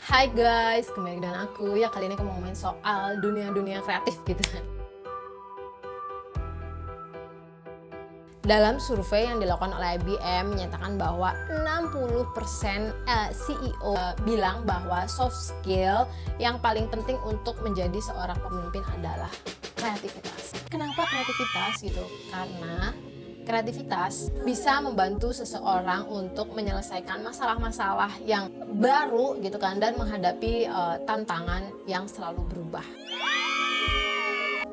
Hai guys, kembali dengan aku. Ya, kali ini aku mau ngomongin soal dunia-dunia kreatif gitu kan. Dalam survei yang dilakukan oleh IBM menyatakan bahwa 60% CEO bilang bahwa soft skill yang paling penting untuk menjadi seorang pemimpin adalah kreativitas. Kenapa kreativitas gitu? Karena kreativitas bisa membantu seseorang untuk menyelesaikan masalah-masalah yang baru gitu kan, dan menghadapi tantangan yang selalu berubah.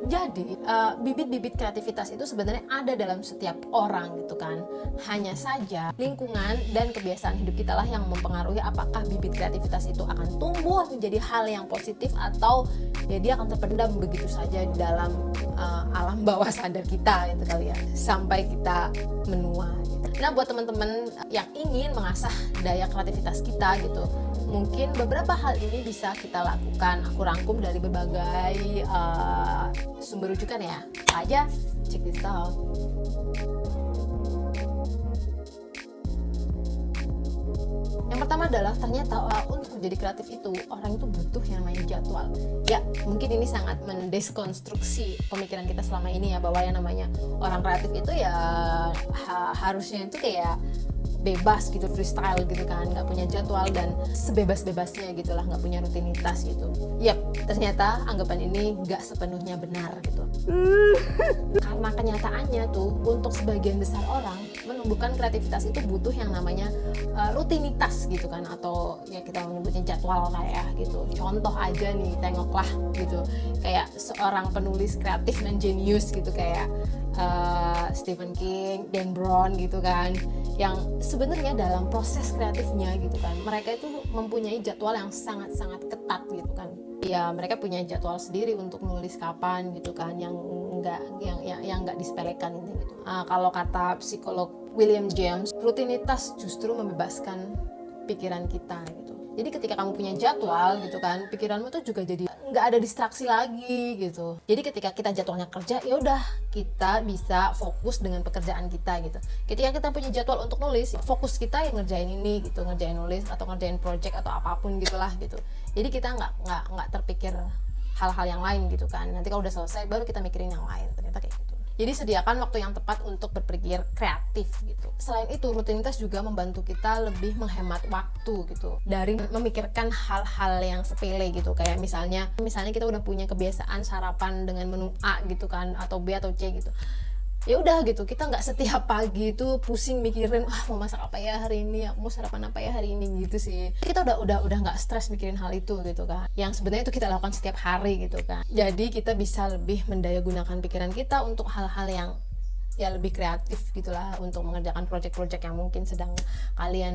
Jadi bibit-bibit kreativitas itu sebenarnya ada dalam setiap orang gitu kan. Hanya saja lingkungan dan kebiasaan hidup kita lah yang mempengaruhi apakah bibit kreativitas itu akan tumbuh menjadi hal yang positif, atau ya dia akan terpendam begitu saja di dalam alam bawah sadar kita gitu kali ya, sampai kita menua gitu. Nah, buat teman-teman yang ingin mengasah daya kreativitas kita gitu, mungkin beberapa hal ini bisa kita lakukan. Aku rangkum dari berbagai sumber rujukan ya. Aja, check this out. Yang pertama adalah ternyata untuk menjadi kreatif itu orang itu butuh yang namanya jadwal. Ya, mungkin ini sangat mendeskonstruksi pemikiran kita selama ini ya, bahwa yang namanya orang kreatif itu ya harusnya itu kayak bebas gitu, freestyle gitu kan, nggak punya jadwal dan sebebas-bebasnya gitulah, nggak punya rutinitas gitu. Yap, ternyata anggapan ini nggak sepenuhnya benar gitu. Karena kenyataannya tuh untuk sebagian besar orang menumbuhkan kreativitas itu butuh yang namanya rutinitas gitu kan, atau ya kita menyebutnya jadwal kayak gitu. Contoh aja nih, tengoklah gitu, kayak seorang penulis kreatif dan jenius gitu kayak Stephen King, Dan Brown gitu kan, yang sebenarnya dalam proses kreatifnya gitu kan, mereka itu mempunyai jadwal yang sangat-sangat ketat gitu kan. Ya, mereka punya jadwal sendiri untuk nulis kapan gitu kan, yang nggak disepelekan gitu. Kalau kata psikolog William James, rutinitas justru membebaskan pikiran kita gitu. Jadi ketika kamu punya jadwal gitu kan, pikiranmu tuh juga jadi nggak ada distraksi lagi gitu. Jadi ketika kita jadwalnya kerja, ya udah kita bisa fokus dengan pekerjaan kita gitu. Ketika kita punya jadwal untuk nulis, fokus kita yang ngerjain ini gitu, ngerjain nulis atau ngerjain project atau apapun gitulah gitu. Jadi kita nggak terpikir hal-hal yang lain gitu kan. Nanti kalau udah selesai baru kita mikirin yang lain. Ternyata kayak gitu. Jadi sediakan waktu yang tepat untuk berpikir kreatif gitu. Selain itu, rutinitas juga membantu kita lebih menghemat waktu gitu, dari memikirkan hal-hal yang sepele gitu. Kayak misalnya kita udah punya kebiasaan sarapan dengan menu A gitu kan, atau B atau C gitu. Ya udah gitu, kita nggak setiap pagi itu pusing mikirin mau masak apa ya hari ini, mau sarapan apa ya hari ini gitu sih. Kita udah nggak stres mikirin hal itu gitu kan, yang sebenarnya itu kita lakukan setiap hari gitu kan. Jadi kita bisa lebih mendayagunakan pikiran kita untuk hal-hal yang ya lebih kreatif gitulah, untuk mengerjakan project-project yang mungkin sedang kalian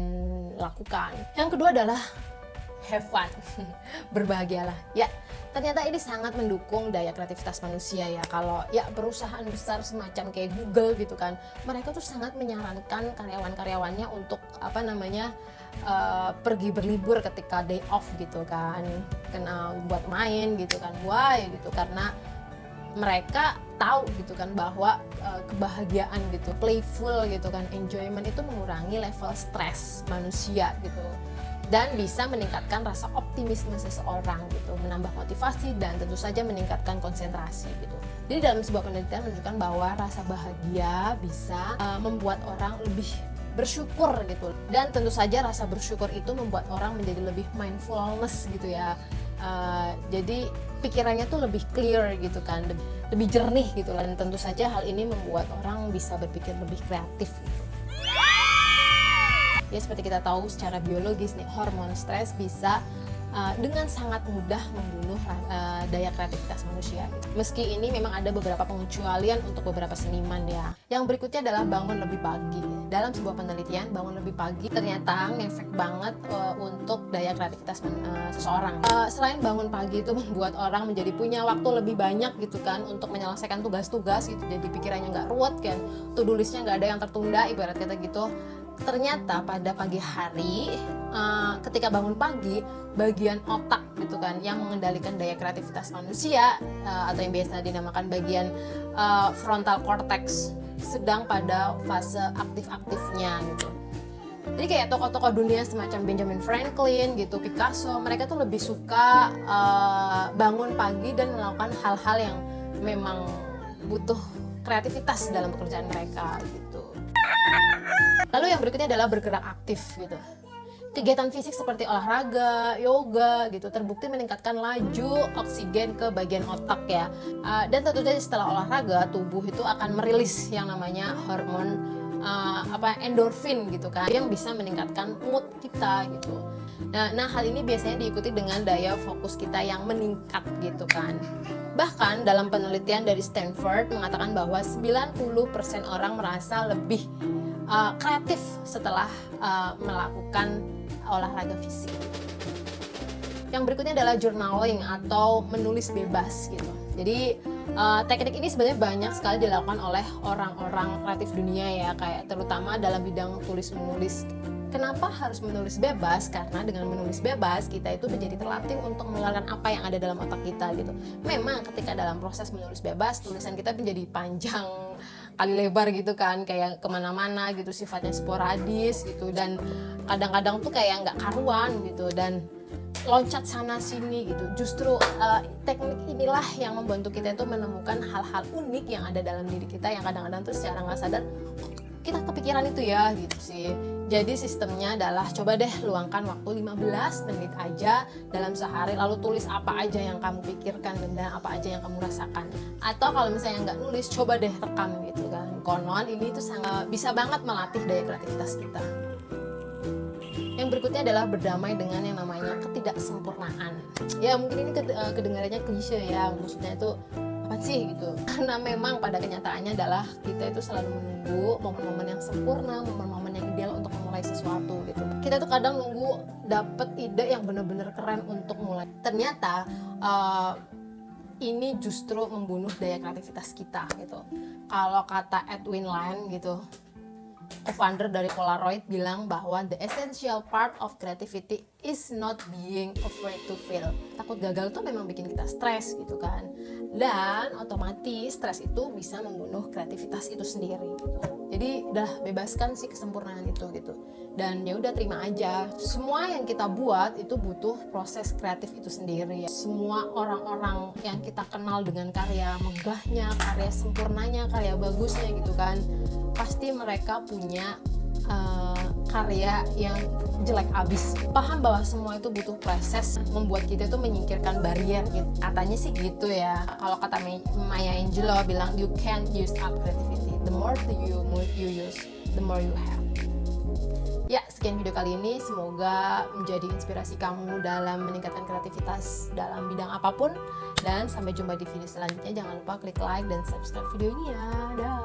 lakukan. Yang kedua adalah have fun. Berbahagialah. Ya, ternyata ini sangat mendukung daya kreativitas manusia ya. Kalau ya perusahaan besar semacam kayak Google gitu kan, mereka tuh sangat menyarankan karyawan-karyawannya untuk pergi berlibur ketika day off gitu kan, buat main gitu kan. Why gitu? Karena mereka tahu gitu kan bahwa kebahagiaan gitu, playful gitu kan, enjoyment itu mengurangi level stres manusia gitu, dan bisa meningkatkan rasa optimisme seseorang gitu, menambah motivasi dan tentu saja meningkatkan konsentrasi gitu. Jadi dalam sebuah penelitian menunjukkan bahwa rasa bahagia bisa membuat orang lebih bersyukur gitu, dan tentu saja rasa bersyukur itu membuat orang menjadi lebih mindfulness gitu ya. Jadi pikirannya tuh lebih clear gitu kan, lebih jernih gitu, dan tentu saja hal ini membuat orang bisa berpikir lebih kreatif gitu. Ya, seperti kita tahu secara biologis nih, hormon stres bisa dengan sangat mudah membunuh daya kreativitas manusia gitu. Meski ini memang ada beberapa pengecualian untuk beberapa seniman ya. Yang berikutnya adalah bangun lebih pagi. Dalam sebuah penelitian, bangun lebih pagi ternyata ngefek banget untuk daya kreativitas seseorang. Selain bangun pagi itu membuat orang menjadi punya waktu lebih banyak gitu kan, untuk menyelesaikan tugas-tugas gitu. Jadi pikirannya nggak ruwet kan, to-do listnya nggak ada yang tertunda, ibarat kata gitu. Ternyata pada pagi hari, ketika bangun pagi, bagian otak gitu kan yang mengendalikan daya kreativitas manusia, atau yang biasa dinamakan bagian frontal cortex, sedang pada fase aktif-aktifnya gitu. Jadi kayak tokoh-tokoh dunia semacam Benjamin Franklin gitu, Picasso, mereka tuh lebih suka bangun pagi dan melakukan hal-hal yang memang butuh kreativitas dalam pekerjaan mereka gitu. Lalu yang berikutnya adalah bergerak aktif gitu. Kegiatan fisik seperti olahraga, yoga gitu terbukti meningkatkan laju oksigen ke bagian otak ya. Dan tentu saja setelah olahraga tubuh itu akan merilis yang namanya hormon endorfin gitu kan, yang bisa meningkatkan mood kita gitu. Nah hal ini biasanya diikuti dengan daya fokus kita yang meningkat gitu kan. Bahkan dalam penelitian dari Stanford mengatakan bahwa 90% orang merasa lebih kreatif setelah melakukan olahraga fisik. Yang berikutnya adalah journaling atau menulis bebas gitu. Jadi teknik ini sebenarnya banyak sekali dilakukan oleh orang-orang kreatif dunia ya, kayak terutama dalam bidang tulis menulis. Kenapa harus menulis bebas? Karena dengan menulis bebas kita itu menjadi terlatih untuk mengeluarkan apa yang ada dalam otak kita gitu. Memang ketika dalam proses menulis bebas tulisan kita menjadi panjang kali lebar gitu kan, kayak kemana-mana gitu, sifatnya sporadis gitu, dan kadang-kadang tuh kayak nggak karuan gitu dan loncat sana sini gitu. Justru teknik inilah yang membantu kita itu menemukan hal-hal unik yang ada dalam diri kita yang kadang-kadang tuh secara nggak sadar kita kepikiran itu ya gitu sih. Jadi sistemnya adalah coba deh luangkan waktu 15 menit aja dalam sehari, lalu tulis apa aja yang kamu pikirkan dan apa aja yang kamu rasakan. Atau kalau misalnya nggak nulis, coba deh rekam gitu kan. Konon ini tuh sangat bisa banget melatih daya kreativitas kita. Yang berikutnya adalah berdamai dengan yang namanya ketidaksempurnaan. Ya mungkin ini kedengarannya klise ya, maksudnya itu apa sih gitu. Karena memang pada kenyataannya adalah kita itu selalu menunggu momen-momen yang sempurna, momen-momen yang ideal untuk memulai sesuatu gitu. Kita tuh kadang nunggu dapet ide yang bener-bener keren untuk mulai. Ternyata ini justru membunuh daya kreativitas kita gitu. Kalau kata Edwin Land gitu, co-founder dari Polaroid, bilang bahwa the essential part of creativity is not being afraid to fail. Takut gagal tuh memang bikin kita stres gitu kan, dan otomatis stres itu bisa membunuh kreativitas itu sendiri gitu. Jadi udah bebaskan si kesempurnaan itu gitu, dan ya udah terima aja semua yang kita buat itu butuh proses kreatif itu sendiri. Semua orang-orang yang kita kenal dengan karya megahnya, karya sempurnanya, karya bagusnya gitu kan, pasti mereka punya karya yang jelek abis. Paham bahwa semua itu butuh proses, membuat kita tuh menyingkirkan barrier gitu. Katanya sih gitu ya. Kalau kata Maya Angelou bilang, you can't use up creativity. The more you use, the more you have. Ya, sekian video kali ini. Semoga menjadi inspirasi kamu dalam meningkatkan kreativitas dalam bidang apapun. Dan sampai jumpa di video selanjutnya. Jangan lupa klik like dan subscribe video ini ya. Dah.